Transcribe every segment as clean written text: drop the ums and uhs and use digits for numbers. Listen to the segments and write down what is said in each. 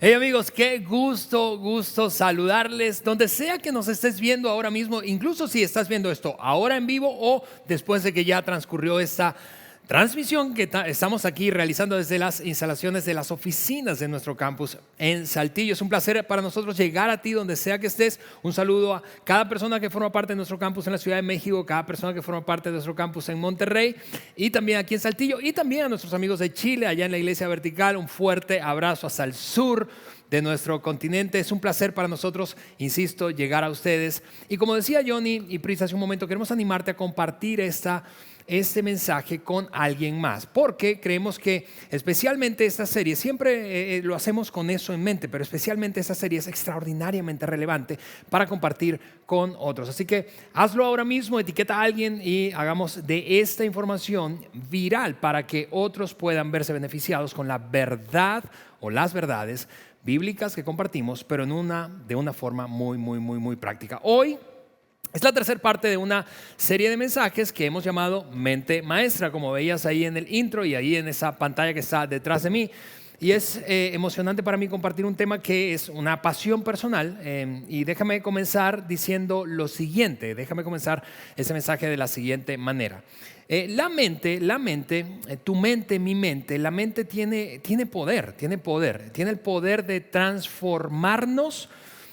Hey amigos, qué gusto saludarles donde sea que nos estés viendo ahora mismo, incluso si estás viendo esto ahora en vivo o después de que ya transcurrió esta transmisión que estamos aquí realizando desde las instalaciones de las oficinas de nuestro campus en Saltillo. Es un placer para nosotros llegar a ti donde sea que estés. Un saludo a cada persona que forma parte de nuestro campus en la Ciudad de México, cada persona que forma parte de nuestro campus en Monterrey y también aquí en Saltillo, y también a nuestros amigos de Chile, allá en la Iglesia Vertical. Un fuerte abrazo hasta el sur de nuestro continente. Es un placer para nosotros, insisto, llegar a ustedes. Y como decía Johnny y Pris hace un momento, queremos animarte a compartir este mensaje con alguien más, porque creemos que especialmente esta serie, siempre lo hacemos con eso en mente, pero especialmente esta serie es extraordinariamente relevante para compartir con otros. Así que hazlo ahora mismo, etiqueta a alguien y hagamos de esta información viral para que otros puedan verse beneficiados con la verdad o las verdades bíblicas que compartimos, pero de una forma muy práctica. Hoy es la tercera parte de una serie de mensajes que hemos llamado Mente Maestra, como veías ahí en el intro y ahí en esa pantalla que está detrás de mí. Y es emocionante para mí compartir un tema que es una pasión personal. Y déjame comenzar diciendo lo siguiente, déjame comenzar ese mensaje de la siguiente manera. La mente, tu mente, mi mente, la mente tiene poder, tiene el poder de transformarnos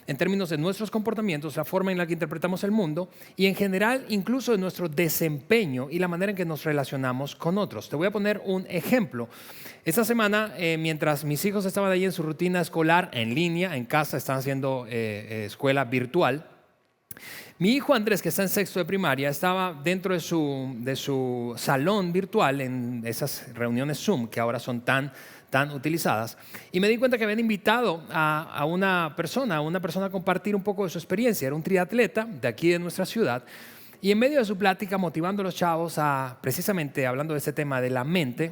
en términos de nuestros comportamientos, la forma en la que interpretamos el mundo y en general incluso de nuestro desempeño y la manera en que nos relacionamos con otros. Te voy a poner un ejemplo. Esta semana, mientras mis hijos estaban ahí en su rutina escolar en línea, en casa, están haciendo escuela virtual, mi hijo Andrés, que está en sexto de primaria, estaba dentro de su salón virtual en esas reuniones Zoom que ahora son tan utilizadas, y me di cuenta que habían invitado a una persona a compartir un poco de su experiencia. Era un triatleta de aquí de nuestra ciudad, y en medio de su plática, motivando a los chavos precisamente hablando de este tema de la mente,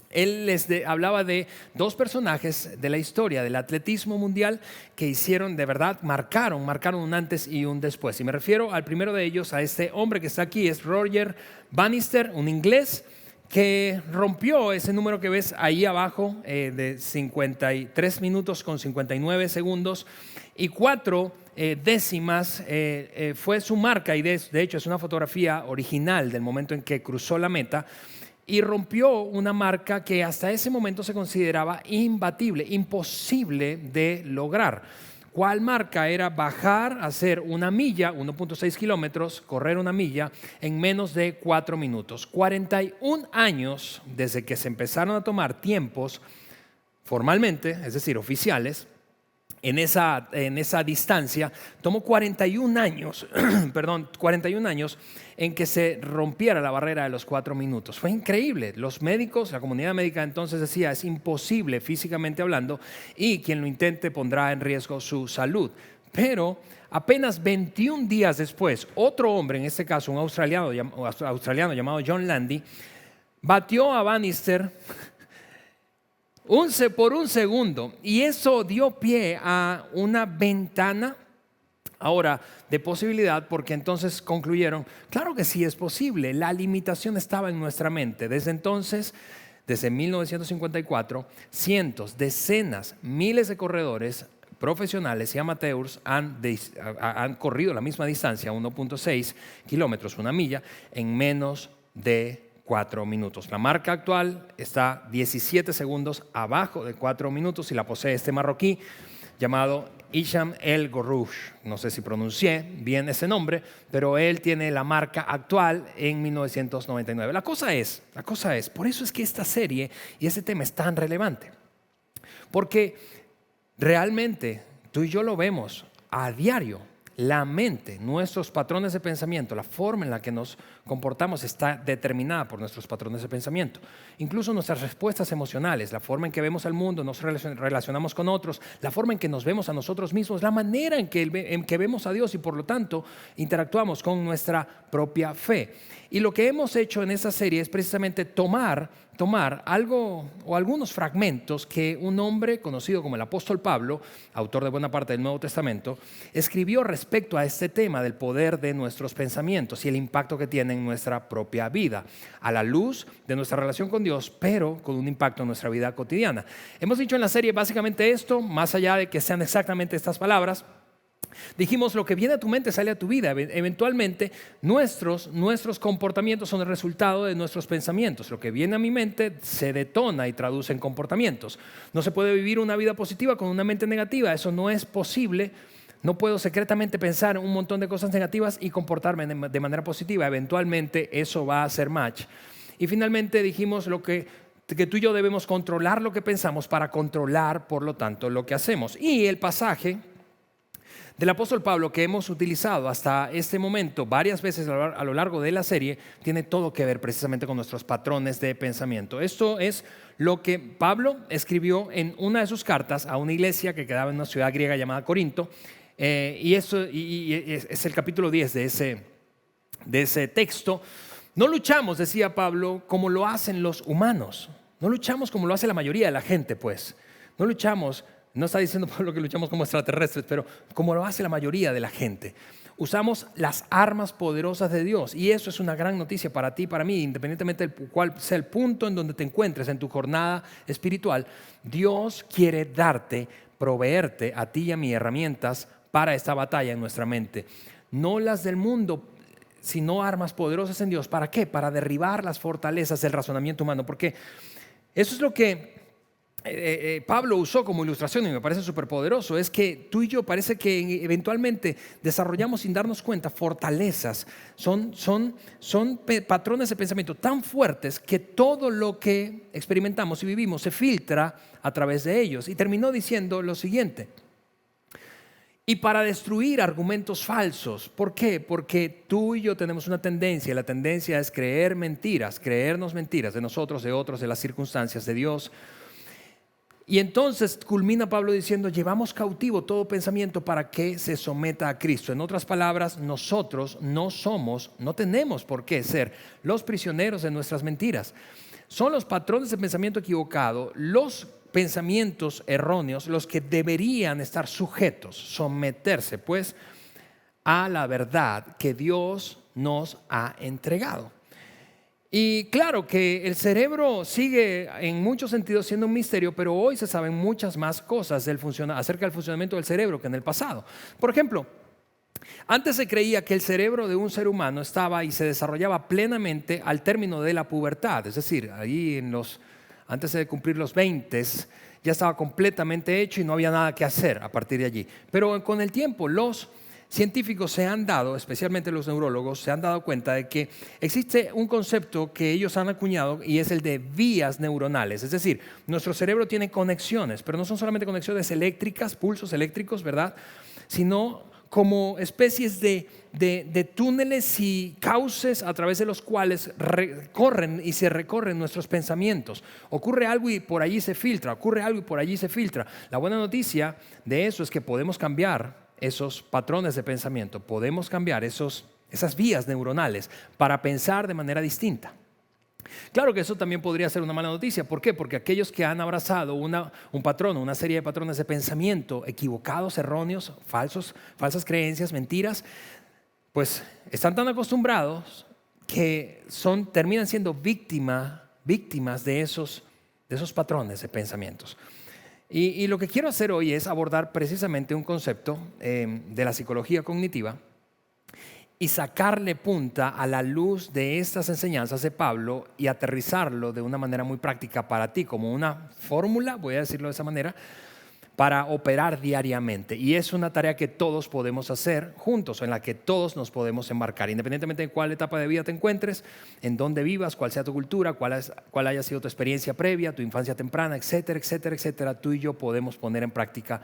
él hablaba de dos personajes de la historia del atletismo mundial que hicieron, de verdad, marcaron un antes y un después. Y me refiero al primero de ellos, a este hombre que está aquí, es Roger Bannister, un inglés que rompió ese número que ves ahí abajo de 53 minutos con 59 segundos y 4 décimas. Fue su marca, y de hecho es una fotografía original del momento en que cruzó la meta, y rompió una marca que hasta ese momento se consideraba imbatible, imposible de lograr. ¿Cuál marca? Era bajar, hacer una milla, 1.6 kilómetros, correr una milla en menos de 4 minutos. 41 años desde que se empezaron a tomar tiempos formalmente, es decir, oficiales, en esa distancia. Tomó 41 años, 41 años en que se rompiera la barrera de los 4 minutos. Fue increíble. Los médicos, la comunidad médica entonces decía, es imposible físicamente hablando, y quien lo intente pondrá en riesgo su salud. Pero apenas 21 días después, otro hombre, en este caso un australiano llamado John Landy, batió a Bannister por un segundo, y eso dio pie a una ventana ahora de posibilidad, porque entonces concluyeron, claro que sí es posible, la limitación estaba en nuestra mente. Desde entonces, desde 1954, cientos, decenas, miles de corredores profesionales y amateurs han corrido la misma distancia, 1.6 kilómetros, una milla, en menos de 4 minutos. La marca actual está 17 segundos abajo de 4 minutos y la posee este marroquí llamado Hicham El Gorrouj. No sé si pronuncié bien ese nombre, pero él tiene la marca actual en 1999. La cosa es, por eso es que esta serie y este tema es tan relevante, porque realmente tú y yo lo vemos a diario. La mente, nuestros patrones de pensamiento, la forma en la que nos comportamos está determinada por nuestros patrones de pensamiento. Incluso nuestras respuestas emocionales, la forma en que vemos al mundo, nos relacionamos con otros, la forma en que nos vemos a nosotros mismos, la manera en que vemos a Dios y por lo tanto interactuamos con nuestra propia fe. Y lo que hemos hecho en esta serie es precisamente tomar algo o algunos fragmentos que un hombre conocido como el apóstol Pablo, autor de buena parte del Nuevo Testamento, escribió respecto a este tema del poder de nuestros pensamientos y el impacto que tienen en nuestra propia vida, a la luz de nuestra relación con Dios, pero con un impacto en nuestra vida cotidiana. Hemos dicho en la serie básicamente esto, más allá de que sean exactamente estas palabras. Dijimos, lo que viene a tu mente sale a tu vida. Eventualmente nuestros comportamientos son el resultado de nuestros pensamientos. Lo que viene a mi mente se detona y traduce en comportamientos. No se puede vivir una vida positiva con una mente negativa. Eso no es posible. No puedo secretamente pensar un montón de cosas negativas y comportarme de manera positiva. Eventualmente eso va a hacer match. Y finalmente dijimos que tú y yo debemos controlar lo que pensamos para controlar, por lo tanto, lo que hacemos. Y el pasaje del apóstol Pablo que hemos utilizado hasta este momento varias veces a lo largo de la serie tiene todo que ver precisamente con nuestros patrones de pensamiento. Esto es lo que Pablo escribió en una de sus cartas a una iglesia que quedaba en una ciudad griega llamada Corinto, y es el capítulo 10 de ese texto. No luchamos, decía Pablo, como lo hacen los humanos. No luchamos como lo hace la mayoría de la gente, pues. No luchamos. No está diciendo Pablo que luchamos como extraterrestres, pero como lo hace la mayoría de la gente. Usamos las armas poderosas de Dios, y eso es una gran noticia para ti y para mí, independientemente del cual sea el punto en donde te encuentres en tu jornada espiritual. Dios quiere darte, proveerte a ti y a mí herramientas para esta batalla en nuestra mente. No las del mundo, sino armas poderosas en Dios. ¿Para qué? Para derribar las fortalezas del razonamiento humano, porque eso es lo que Pablo usó como ilustración y me parece súper poderoso. Es que tú y yo parece que eventualmente desarrollamos sin darnos cuenta fortalezas. Son patrones de pensamiento tan fuertes que todo lo que experimentamos y vivimos se filtra a través de ellos. Y terminó diciendo lo siguiente: y para destruir argumentos falsos. ¿Por qué? Porque tú y yo tenemos una tendencia, y la tendencia es creernos mentiras de nosotros, de otros, de las circunstancias, de Dios. Y entonces culmina Pablo diciendo, llevamos cautivo todo pensamiento para que se someta a Cristo. En otras palabras, nosotros no tenemos por qué ser los prisioneros de nuestras mentiras. Son los patrones de pensamiento equivocado, los pensamientos erróneos, los que deberían estar sujetos, someterse pues a la verdad que Dios nos ha entregado. Y claro que el cerebro sigue en muchos sentidos siendo un misterio, pero hoy se saben muchas más cosas acerca del funcionamiento del cerebro que en el pasado. Por ejemplo, antes se creía que el cerebro de un ser humano estaba y se desarrollaba plenamente al término de la pubertad, es decir, ahí antes de cumplir los 20 ya estaba completamente hecho y no había nada que hacer a partir de allí. Pero con el tiempo los científicos se han dado, especialmente los neurólogos, se han dado cuenta de que existe un concepto que ellos han acuñado y es el de vías neuronales. Es decir, nuestro cerebro tiene conexiones, pero no son solamente conexiones eléctricas, pulsos eléctricos, ¿verdad? Sino como especies de túneles y cauces a través de los cuales recorren y se recorren nuestros pensamientos. Ocurre algo y por allí se filtra, ocurre algo y por allí se filtra. La buena noticia de eso es que podemos cambiar esos patrones de pensamiento, podemos cambiar esas vías neuronales para pensar de manera distinta. Claro que eso también podría ser una mala noticia. ¿Por qué? Porque aquellos que han abrazado un patrón, una serie de patrones de pensamiento equivocados, erróneos, falsas creencias, mentiras, pues están tan acostumbrados que terminan siendo víctimas de esos patrones de pensamientos. Y lo que quiero hacer hoy es abordar precisamente un concepto de la psicología cognitiva y sacarle punta a la luz de estas enseñanzas de Pablo y aterrizarlo de una manera muy práctica para ti, como una fórmula, voy a decirlo de esa manera, para operar diariamente. Y es una tarea que todos podemos hacer juntos, en la que todos nos podemos embarcar, independientemente de cuál etapa de vida te encuentres, en dónde vivas, cuál sea tu cultura, cuál haya sido tu experiencia previa, tu infancia temprana, etcétera, etcétera, etcétera. Tú y yo podemos poner en práctica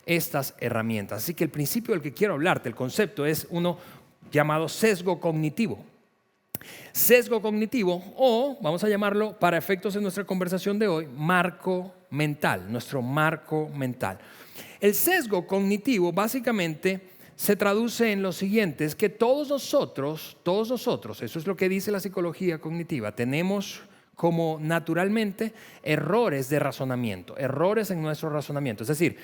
estas herramientas. Así que el principio del que quiero hablarte, el concepto, es uno llamado sesgo cognitivo. Sesgo cognitivo, o vamos a llamarlo para efectos de nuestra conversación de hoy, marco mental, nuestro marco mental. El sesgo cognitivo básicamente se traduce en lo siguiente: es que todos nosotros, eso es lo que dice la psicología cognitiva, tenemos como naturalmente errores de razonamiento, errores en nuestro razonamiento. Es decir,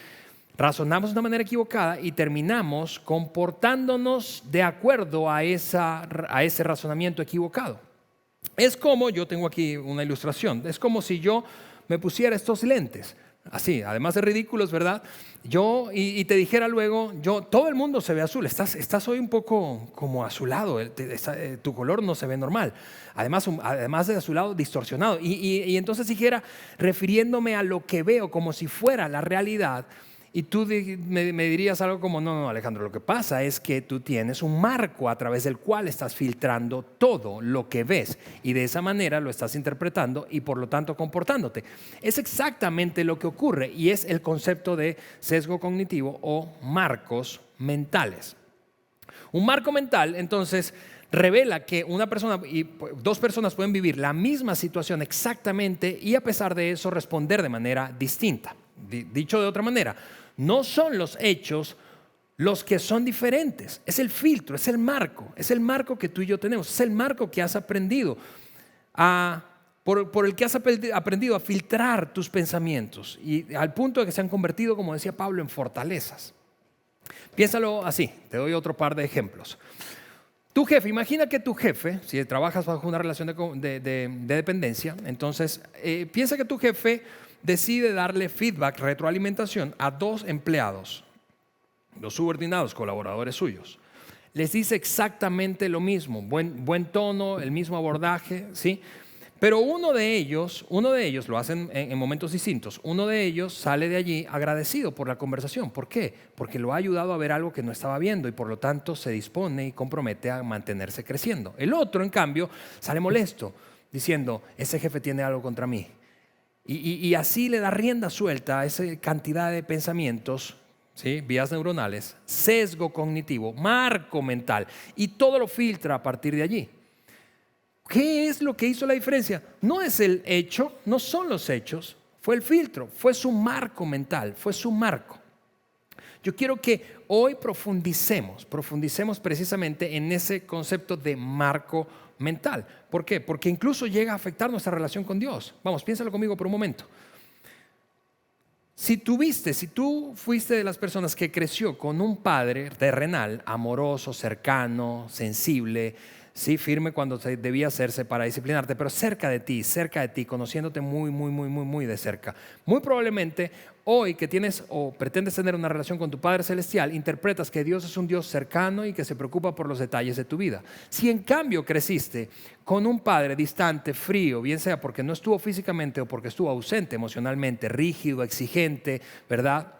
razonamos de una manera equivocada y terminamos comportándonos de acuerdo a ese razonamiento equivocado. Es como, yo tengo aquí una ilustración, es como si yo me pusiera estos lentes, así, además de ridículos, ¿verdad? Y te dijera luego, todo el mundo se ve azul, estás hoy un poco como azulado, tu color no se ve normal, además de azulado, distorsionado. Y entonces dijera, refiriéndome a lo que veo como si fuera la realidad, y tú me dirías algo como, no, Alejandro, lo que pasa es que tú tienes un marco a través del cual estás filtrando todo lo que ves y de esa manera lo estás interpretando y por lo tanto comportándote. Es exactamente lo que ocurre y es el concepto de sesgo cognitivo o marcos mentales. Un marco mental, entonces, revela que una persona y dos personas pueden vivir la misma situación exactamente y a pesar de eso responder de manera distinta. Dicho de otra manera, no son los hechos los que son diferentes, es el filtro, es el marco que tú y yo tenemos, es el marco que has aprendido por el que has aprendido a filtrar tus pensamientos y al punto de que se han convertido, como decía Pablo, en fortalezas. Piénsalo así, te doy otro par de ejemplos. Tu jefe, imagina que tu jefe, si trabajas bajo una relación de dependencia, entonces piensa que tu jefe decide darle feedback, retroalimentación a dos empleados, los subordinados, colaboradores suyos. Les dice exactamente lo mismo, buen tono, el mismo abordaje, ¿sí? Pero uno de ellos lo hacen en momentos distintos. Uno de ellos sale de allí agradecido por la conversación. ¿Por qué? Porque lo ha ayudado a ver algo que no estaba viendo y por lo tanto se dispone y compromete a mantenerse creciendo. El otro, en cambio, sale molesto diciendo, ese jefe tiene algo contra mí. Y así le da rienda suelta a esa cantidad de pensamientos, ¿sí? Vías neuronales, sesgo cognitivo, marco mental y todo lo filtra a partir de allí. ¿Qué es lo que hizo la diferencia? No es el hecho, no son los hechos, fue el filtro, fue su marco mental, fue su marco. Yo quiero que hoy profundicemos precisamente en ese concepto de marco mental. ¿Por qué? Porque incluso llega a afectar nuestra relación con Dios. Vamos, piénsalo conmigo por un momento. Si tú fuiste de las personas que creció con un padre terrenal, amoroso, cercano, sensible, sí, firme cuando debía hacerse para disciplinarte, pero cerca de ti, conociéndote muy de cerca. Muy probablemente hoy que tienes o pretendes tener una relación con tu Padre Celestial, interpretas que Dios es un Dios cercano y que se preocupa por los detalles de tu vida. Si en cambio creciste con un padre distante, frío, bien sea porque no estuvo físicamente o porque estuvo ausente emocionalmente, rígido, exigente, ¿verdad?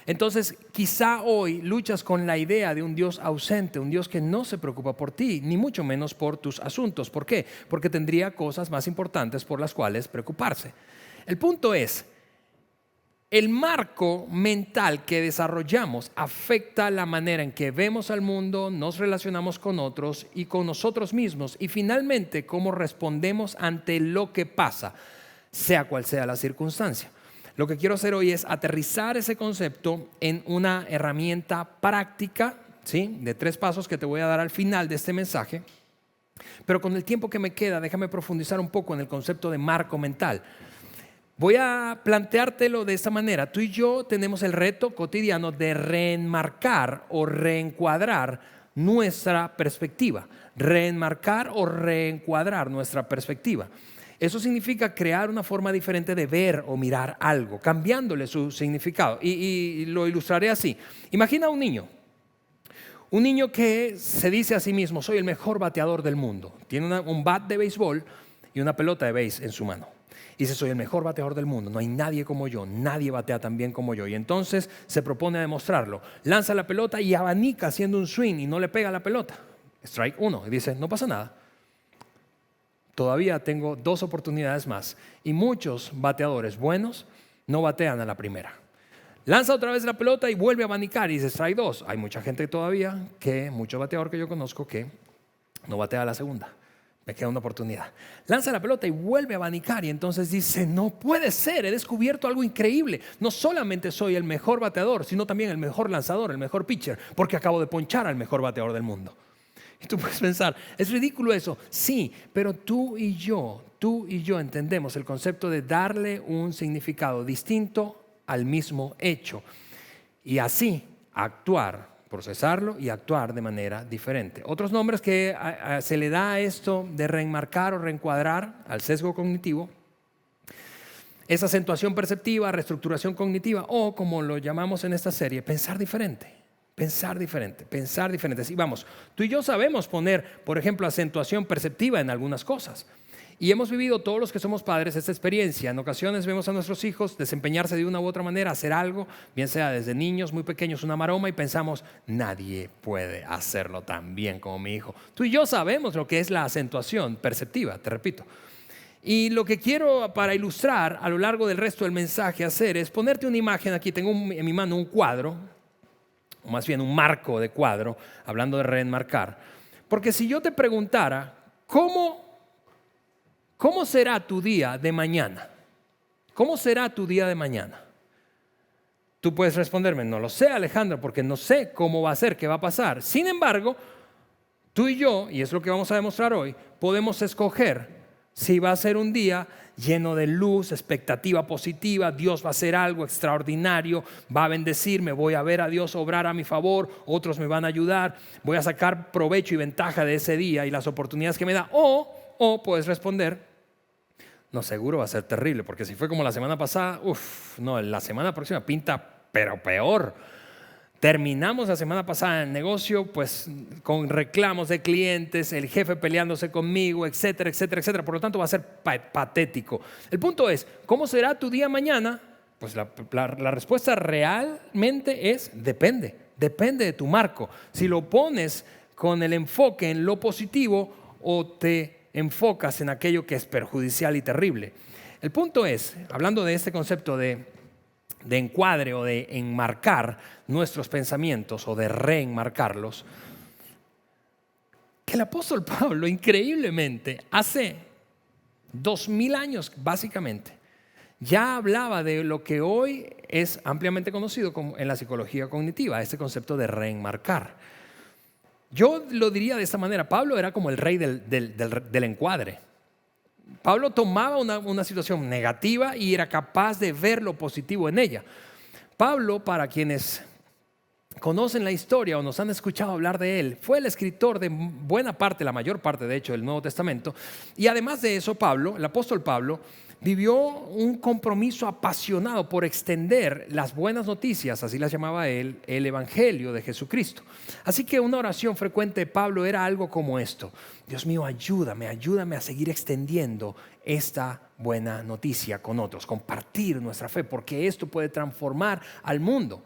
Entonces, quizá hoy luchas con la idea de un Dios ausente, un Dios que no se preocupa por ti, ni mucho menos por tus asuntos. ¿Por qué? Porque tendría cosas más importantes por las cuales preocuparse. El punto es, el marco mental que desarrollamos afecta la manera en que vemos al mundo, nos relacionamos con otros y con nosotros mismos y finalmente cómo respondemos ante lo que pasa, sea cual sea la circunstancia. Lo que quiero hacer hoy es aterrizar ese concepto en una herramienta práctica, ¿sí? De 3 pasos que te voy a dar al final de este mensaje. Pero con el tiempo que me queda, déjame profundizar un poco en el concepto de marco mental. Voy a planteártelo de esta manera. Tú y yo tenemos el reto cotidiano de reenmarcar o reencuadrar nuestra perspectiva. Reenmarcar o reencuadrar nuestra perspectiva. Eso significa crear una forma diferente de ver o mirar algo, cambiándole su significado. Y lo ilustraré así. Imagina un niño que se dice a sí mismo, soy el mejor bateador del mundo. Tiene un bat de béisbol y una pelota de béis en su mano. Dice, soy el mejor bateador del mundo, no hay nadie como yo, nadie batea tan bien como yo. Y entonces se propone demostrarlo. Lanza la pelota y abanica haciendo un swing y no le pega la pelota. Strike 1. Y dice, no pasa nada. Todavía tengo 2 oportunidades más. Y muchos bateadores buenos no batean a la primera. Lanza otra vez la pelota y vuelve a abanicar y dice strike 2. Hay mucha gente todavía, mucho bateador que yo conozco que no batea a la segunda. Me queda una oportunidad. Lanza la pelota y vuelve a abanicar y entonces dice, no puede ser, he descubierto algo increíble. No solamente soy el mejor bateador, sino también el mejor lanzador, el mejor pitcher, porque acabo de ponchar al mejor bateador del mundo. Y tú puedes pensar, ¿es ridículo eso? Sí, pero tú y yo entendemos el concepto de darle un significado distinto al mismo hecho. y así actuar, procesarlo y actuar de manera diferente. Otros nombres que se le da a esto de reenmarcar o reencuadrar al sesgo cognitivo es acentuación perceptiva, reestructuración cognitiva o, como lo llamamos en esta serie, pensar diferente. Pensar diferente, pensar diferente. Sí, vamos, tú y yo sabemos poner, por ejemplo, acentuación perceptiva en algunas cosas. Y hemos vivido todos los que somos padres esta experiencia. En ocasiones vemos a nuestros hijos desempeñarse de una u otra manera, hacer algo, bien sea desde niños muy pequeños, una maroma, y pensamos, nadie puede hacerlo tan bien como mi hijo. Tú y yo sabemos lo que es la acentuación perceptiva, te repito. Y lo que quiero para ilustrar a lo largo del resto del mensaje hacer es ponerte una imagen. Aquí tengo en mi mano un cuadro, o más bien un marco de cuadro, hablando de reenmarcar. Porque si yo te preguntara, ¿cómo será tu día de mañana? ¿Cómo será tu día de mañana? Tú puedes responderme, no lo sé, Alejandro, porque no sé cómo va a ser, qué va a pasar. Sin embargo, tú y yo, y es lo que vamos a demostrar hoy, podemos escoger si va a ser un día lleno de luz, expectativa positiva, Dios va a hacer algo extraordinario, va a bendecirme, voy a ver a Dios obrar a mi favor, otros me van a ayudar, voy a sacar provecho y ventaja de ese día y las oportunidades que me da. O puedes responder, no, seguro va a ser terrible, porque si fue como la semana pasada, no, la semana próxima pinta pero peor. Terminamos la semana pasada en el negocio pues con reclamos de clientes, el jefe peleándose conmigo, etcétera, etcétera, etcétera. Por lo tanto va a ser patético. El punto es, ¿cómo será tu día mañana? Pues la respuesta realmente es depende de tu marco. Si lo pones con el enfoque en lo positivo o te enfocas en aquello que es perjudicial y terrible. El punto es, hablando de este concepto de encuadre o de enmarcar nuestros pensamientos o de reenmarcarlos, que el apóstol Pablo increíblemente hace 2000 años básicamente ya hablaba de lo que hoy es ampliamente conocido como en la psicología cognitiva, este concepto de reenmarcar. Yo lo diría de esta manera, Pablo era como el rey del encuadre. Pablo tomaba una situación negativa y era capaz de ver lo positivo en ella. Pablo, para quienes conocen la historia o nos han escuchado hablar de él, fue el escritor de buena parte, la mayor parte de hecho, del Nuevo Testamento. Y además de eso, Pablo, el apóstol Pablo, vivió un compromiso apasionado por extender las buenas noticias, así las llamaba él, el evangelio de Jesucristo. Así que una oración frecuente de Pablo era algo como esto: Dios mío, ayúdame a seguir extendiendo esta buena noticia con otros, compartir nuestra fe, porque esto puede transformar al mundo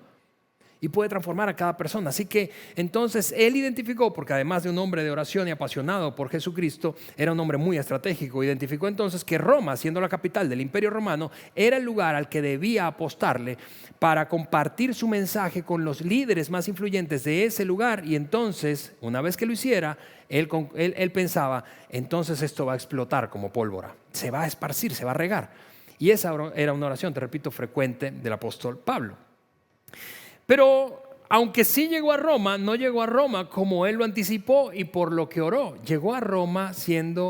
y puede transformar a cada persona. Así que entonces él identificó, porque además de un hombre de oración y apasionado por Jesucristo, era un hombre muy estratégico, identificó entonces que Roma, siendo la capital del Imperio Romano, era el lugar al que debía apostarle para compartir su mensaje con los líderes más influyentes de ese lugar. Y entonces, una vez que lo hiciera, él pensaba, entonces esto va a explotar como pólvora, se va a esparcir, se va a regar. Y esa era una oración, te repito, frecuente del apóstol Pablo. Pero aunque sí llegó a Roma, no llegó a Roma como él lo anticipó y por lo que oró. Llegó a Roma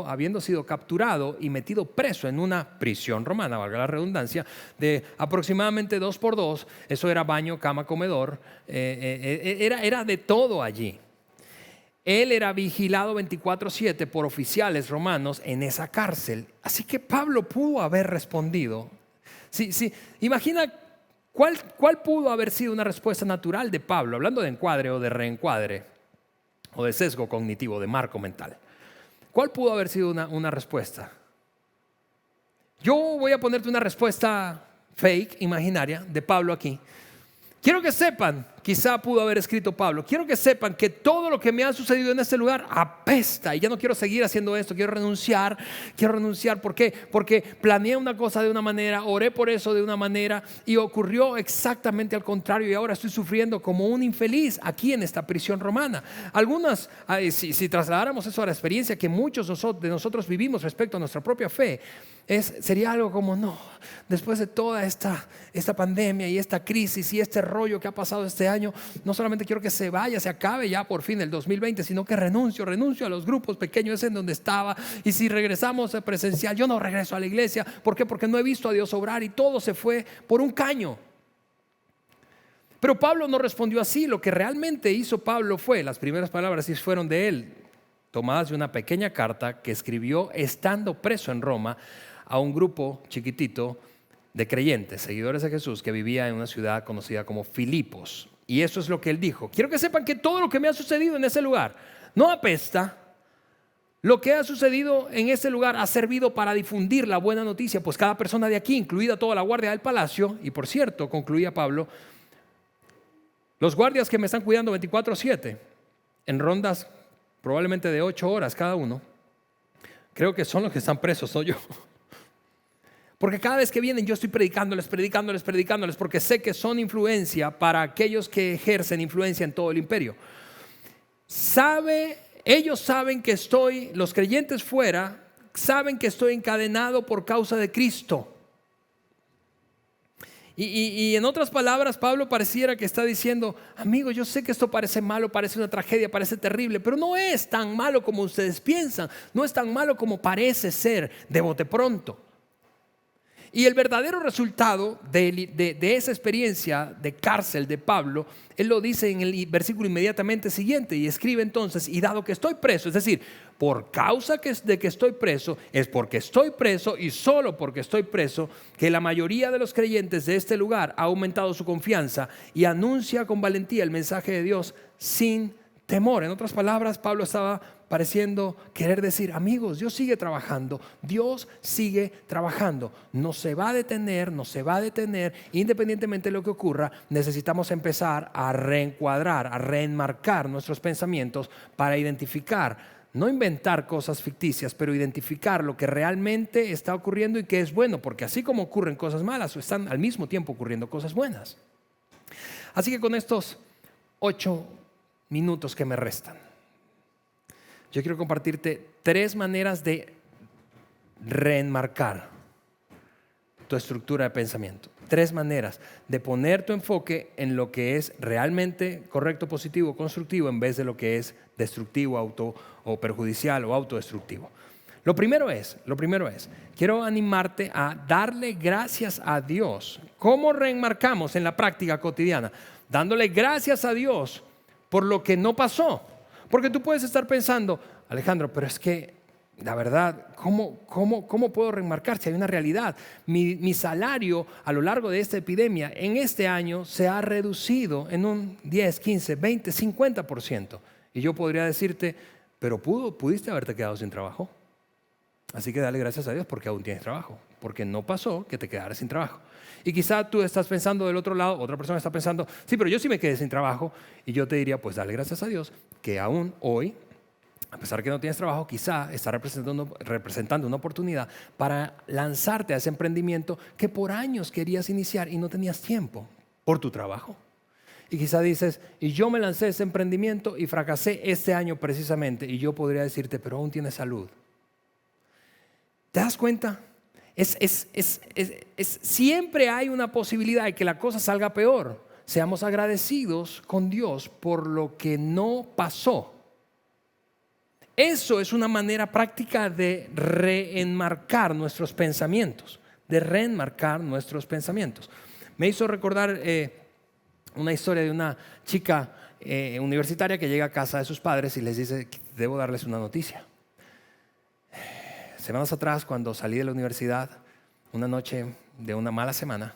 habiendo sido capturado y metido preso en una prisión romana, valga la redundancia, de aproximadamente 2x2. Eso era baño, cama, comedor. Era de todo allí. Él era vigilado 24/7 por oficiales romanos en esa cárcel. Así que Pablo pudo haber respondido. Sí, imagina. ¿Cuál pudo haber sido una respuesta natural de Pablo, hablando de encuadre o de reencuadre, o de sesgo cognitivo, de marco mental? ¿Cuál pudo haber sido una respuesta? Yo voy a ponerte una respuesta fake, imaginaria, de Pablo aquí. Quiero que sepan, quizá pudo haber escrito Pablo, quiero que sepan que todo lo que me ha sucedido en este lugar apesta y ya no quiero seguir haciendo esto, quiero renunciar. ¿Por qué? Porque planeé una cosa de una manera, oré por eso de una manera y ocurrió exactamente al contrario y ahora estoy sufriendo como un infeliz aquí en esta prisión romana. Algunas, si trasladáramos eso a la experiencia que muchos de nosotros vivimos respecto a nuestra propia fe, sería algo como, no, después de toda esta pandemia y esta crisis y este rollo que ha pasado este año, no solamente quiero que se vaya, se acabe ya por fin el 2020, sino que renuncio a los grupos pequeños en donde estaba, y si regresamos a presencial, yo no regreso a la iglesia. ¿Por qué? Porque no he visto a Dios obrar y todo se fue por un caño. Pero Pablo no respondió así. Lo que realmente hizo Pablo fue, las primeras palabras sí fueron de él, tomadas de una pequeña carta que escribió estando preso en Roma a un grupo chiquitito de creyentes, seguidores de Jesús, que vivía en una ciudad conocida como Filipos. Y eso es lo que él dijo. Quiero que sepan que todo lo que me ha sucedido en ese lugar no apesta. Lo que ha sucedido en ese lugar ha servido para difundir la buena noticia, pues cada persona de aquí, incluida toda la guardia del palacio, y por cierto, concluía Pablo, los guardias que me están cuidando 24/7, en rondas probablemente de 8 horas cada uno, creo que son los que están presos, no yo. Porque cada vez que vienen yo estoy predicándoles, porque sé que son influencia para aquellos que ejercen influencia en todo el imperio. Ellos saben que los creyentes fuera, saben que estoy encadenado por causa de Cristo. Y en otras palabras, Pablo pareciera que está diciendo, amigo, yo sé que esto parece malo, parece una tragedia, parece terrible, pero no es tan malo como ustedes piensan, no es tan malo como parece ser de bote pronto. Y el verdadero resultado de esa experiencia de cárcel de Pablo, él lo dice en el versículo inmediatamente siguiente y escribe entonces, y dado que estoy preso, es decir, por causa de que estoy preso, es porque estoy preso y solo porque estoy preso, que la mayoría de los creyentes de este lugar ha aumentado su confianza y anuncia con valentía el mensaje de Dios sin temor. En otras palabras, Pablo estaba pareciendo querer decir, amigos, Dios sigue trabajando, no se va a detener, independientemente de lo que ocurra. Necesitamos empezar a reencuadrar, a reenmarcar nuestros pensamientos para identificar, no inventar cosas ficticias, pero identificar lo que realmente está ocurriendo y que es bueno, porque así como ocurren cosas malas, están al mismo tiempo ocurriendo cosas buenas. Así que con estos 8 minutos que me restan, yo quiero compartirte 3 maneras de reenmarcar tu estructura de pensamiento. 3 maneras de poner tu enfoque en lo que es realmente correcto, positivo, constructivo, en vez de lo que es destructivo, o perjudicial o autodestructivo. Lo primero es, quiero animarte a darle gracias a Dios. ¿Cómo reenmarcamos en la práctica cotidiana? Dándole gracias a Dios por lo que no pasó. Porque tú puedes estar pensando, Alejandro, pero es que la verdad, ¿cómo puedo remarcar si hay una realidad? Mi salario a lo largo de esta epidemia en este año se ha reducido en un 10, 15, 20, 50%. Y yo podría decirte, pero pudiste haberte quedado sin trabajo. Así que dale gracias a Dios porque aún tienes trabajo. Porque no pasó que te quedaras sin trabajo. Y quizá tú estás pensando del otro lado, otra persona está pensando, sí, pero yo sí me quedé sin trabajo. Y yo te diría, pues dale gracias a Dios que aún hoy, a pesar que no tienes trabajo, quizá está representando una oportunidad para lanzarte a ese emprendimiento que por años querías iniciar y no tenías tiempo por tu trabajo. Y quizá dices, y yo me lancé a ese emprendimiento y fracasé este año precisamente. Y yo podría decirte, pero aún tienes salud. ¿Te das cuenta? Siempre hay una posibilidad de que la cosa salga peor. Seamos agradecidos con Dios por lo que no pasó. Eso es una manera práctica de reenmarcar nuestros pensamientos. Me hizo recordar una historia de una chica universitaria que llega a casa de sus padres y les dice, debo darles una noticia. Semanas atrás, cuando salí de la universidad, una noche de una mala semana,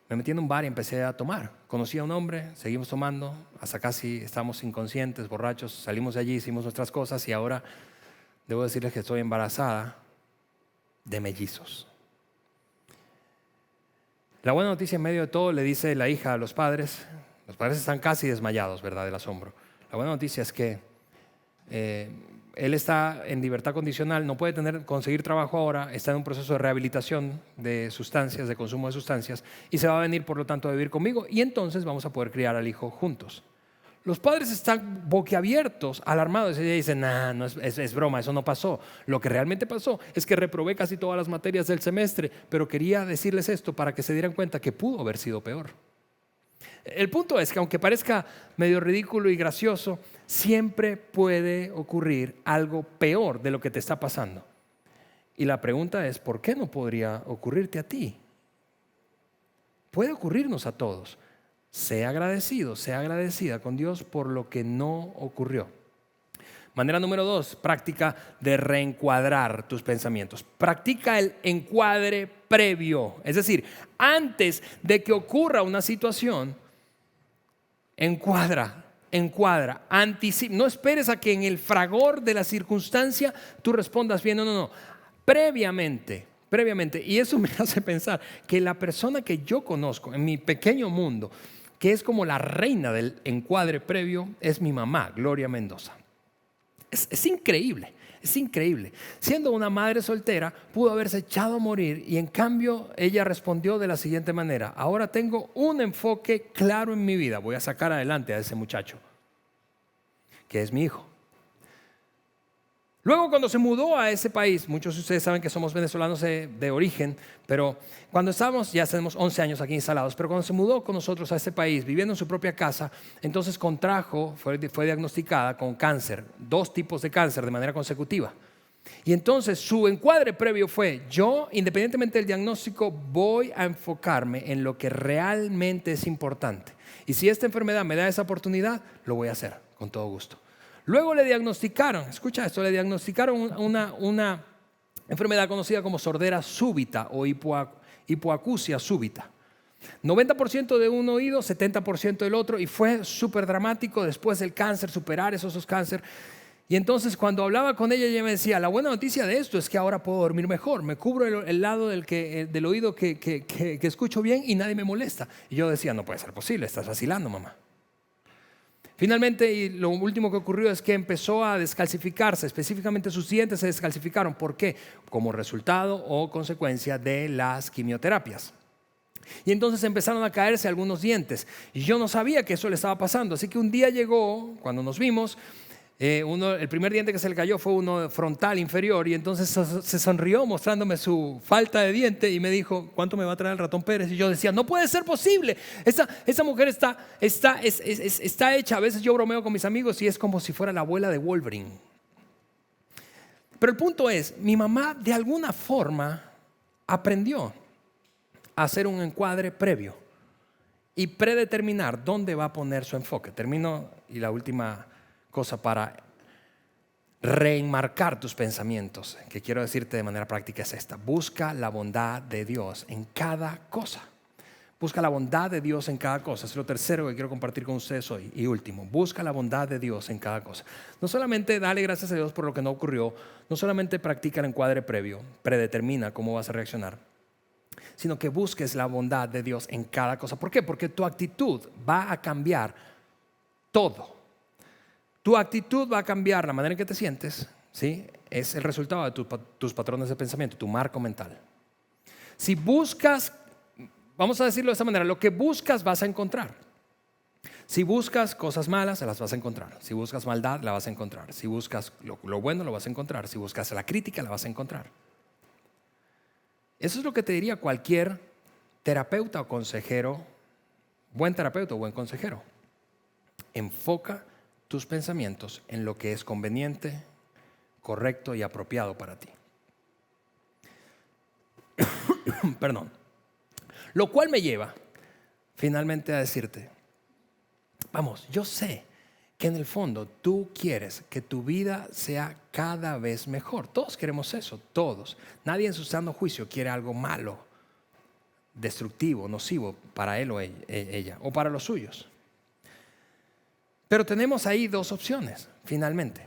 me metí en un bar y empecé a tomar. Conocí a un hombre, seguimos tomando, hasta casi estábamos inconscientes, borrachos, salimos de allí, hicimos nuestras cosas y ahora debo decirles que estoy embarazada de mellizos. La buena noticia en medio de todo, le dice la hija a los padres están casi desmayados, ¿verdad?, del asombro. La buena noticia es que él está en libertad condicional, no puede conseguir trabajo ahora, está en un proceso de rehabilitación de sustancias, de consumo de sustancias, y se va a venir, por lo tanto, a vivir conmigo, y entonces vamos a poder criar al hijo juntos. Los padres están boquiabiertos, alarmados, y dicen, no es broma, eso no pasó. Lo que realmente pasó es que reprobé casi todas las materias del semestre, pero quería decirles esto para que se dieran cuenta que pudo haber sido peor. El punto es que aunque parezca medio ridículo y gracioso, siempre puede ocurrir algo peor de lo que te está pasando. Y la pregunta es, ¿por qué no podría ocurrirte a ti? Puede ocurrirnos a todos. Sea agradecido, sea agradecida con Dios por lo que no ocurrió. Manera número 2, práctica de reencuadrar tus pensamientos. Practica el encuadre previo. Es decir, antes de que ocurra una situación, encuadra, anticipa. No esperes a que en el fragor de la circunstancia tú respondas bien. No. Previamente. Y eso me hace pensar que la persona que yo conozco en mi pequeño mundo, que es como la reina del encuadre previo, es mi mamá, Gloria Mendoza. Es increíble. Siendo una madre soltera, pudo haberse echado a morir y en cambio ella respondió de la siguiente manera: ahora tengo un enfoque claro en mi vida, voy a sacar adelante a ese muchacho, que es mi hijo. Luego, cuando se mudó a ese país, muchos de ustedes saben que somos venezolanos de origen, pero cuando estábamos, ya tenemos 11 años aquí instalados, pero cuando se mudó con nosotros a ese país, viviendo en su propia casa, entonces fue diagnosticada con cáncer, 2 tipos de cáncer de manera consecutiva. Y entonces su encuadre previo fue: yo, independientemente del diagnóstico, voy a enfocarme en lo que realmente es importante. Y si esta enfermedad me da esa oportunidad, lo voy a hacer con todo gusto. Luego le diagnosticaron, escucha esto, una enfermedad conocida como sordera súbita o hipoacusia súbita. 90% de un oído, 70% del otro, y fue súper dramático después del cáncer, superar esos cánceres. Y entonces cuando hablaba con ella me decía: la buena noticia de esto es que ahora puedo dormir mejor, me cubro el lado del oído que escucho bien y nadie me molesta. Y yo decía: no puede ser posible, estás vacilando, mamá. Finalmente, y lo último que ocurrió es que empezó a descalcificarse, específicamente sus dientes se descalcificaron. ¿Por qué? Como resultado o consecuencia de las quimioterapias. Y entonces empezaron a caerse algunos dientes. Y yo no sabía que eso le estaba pasando. Así que un día llegó, cuando nos vimos, el primer diente que se le cayó fue uno frontal inferior, y entonces se sonrió mostrándome su falta de diente y me dijo: ¿cuánto me va a traer el ratón Pérez? Y yo decía: no puede ser posible, esa mujer está hecha. A veces yo bromeo con mis amigos y es como si fuera la abuela de Wolverine. Pero el punto es, mi mamá de alguna forma aprendió a hacer un encuadre previo y predeterminar dónde va a poner su enfoque. Termino, y la última cosa para reenmarcar tus pensamientos, que quiero decirte de manera práctica, es esta: busca la bondad de Dios en cada cosa. Busca la bondad de Dios en cada cosa. Es lo tercero que quiero compartir con ustedes hoy. Y último, busca la bondad de Dios en cada cosa. No solamente dale gracias a Dios por lo que no ocurrió, no solamente practica el encuadre previo, predetermina cómo vas a reaccionar, sino que busques la bondad de Dios en cada cosa. ¿Por qué? Porque tu actitud va a cambiar todo. Tu actitud va a cambiar la manera en que te sientes, ¿sí? Es el resultado de tus patrones de pensamiento, tu marco mental. Si buscas, vamos a decirlo de esta manera, lo que buscas vas a encontrar. Si buscas cosas malas, las vas a encontrar. Si buscas maldad, la vas a encontrar. Si buscas lo bueno, lo vas a encontrar. Si buscas la crítica, la vas a encontrar. Eso es lo que te diría cualquier terapeuta o consejero, buen terapeuta o buen consejero. Enfoca tus pensamientos en lo que es conveniente, correcto y apropiado para ti. Perdón. Lo cual me lleva finalmente a decirte: vamos, yo sé que en el fondo tú quieres que tu vida sea cada vez mejor. Todos queremos eso, todos. Nadie en su sano juicio quiere algo malo, destructivo, nocivo para él o ella o para los suyos. Pero tenemos ahí 2 opciones, finalmente.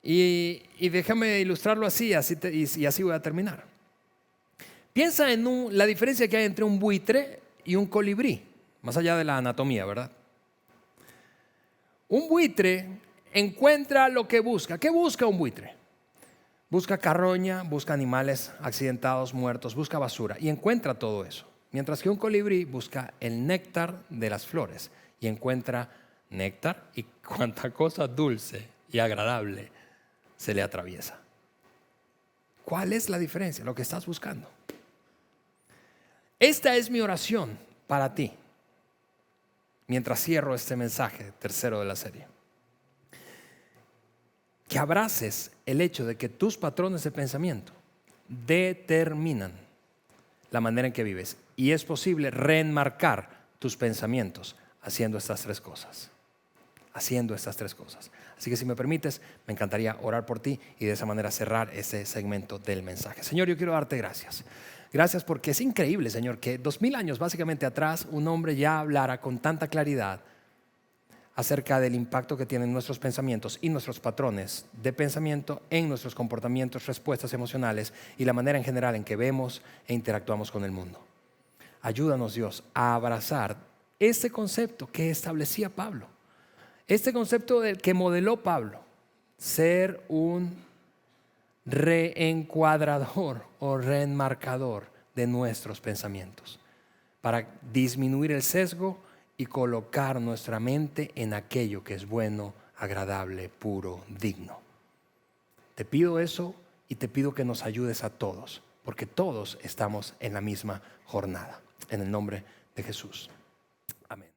Y déjame ilustrarlo así, y así voy a terminar. Piensa en la diferencia que hay entre un buitre y un colibrí, más allá de la anatomía, ¿verdad? Un buitre encuentra lo que busca. ¿Qué busca un buitre? Busca carroña, busca animales accidentados, muertos, busca basura y encuentra todo eso. Mientras que un colibrí busca el néctar de las flores y encuentra néctar y cuánta cosa dulce y agradable se le atraviesa. ¿Cuál es la diferencia? Lo que estás buscando. Esta es mi oración para ti mientras cierro este mensaje tercero de la serie. Que abraces el hecho de que tus patrones de pensamiento determinan la manera en que vives y es posible reenmarcar tus pensamientos haciendo estas tres cosas. Haciendo estas tres cosas. Así que si me permites, me encantaría orar por ti y de esa manera cerrar ese segmento del mensaje. Señor, yo quiero darte gracias. Gracias porque es increíble, Señor, que 2000 años básicamente atrás un hombre ya hablara con tanta claridad acerca del impacto que tienen nuestros pensamientos y nuestros patrones de pensamiento en nuestros comportamientos, respuestas emocionales y la manera en general en que vemos e interactuamos con el mundo. Ayúdanos, Dios, a abrazar este concepto que establecía Pablo, este concepto del que modeló Pablo, ser un reencuadrador o reenmarcador de nuestros pensamientos para disminuir el sesgo y colocar nuestra mente en aquello que es bueno, agradable, puro, digno. Te pido eso y te pido que nos ayudes a todos, porque todos estamos en la misma jornada. En el nombre de Jesús. Amén.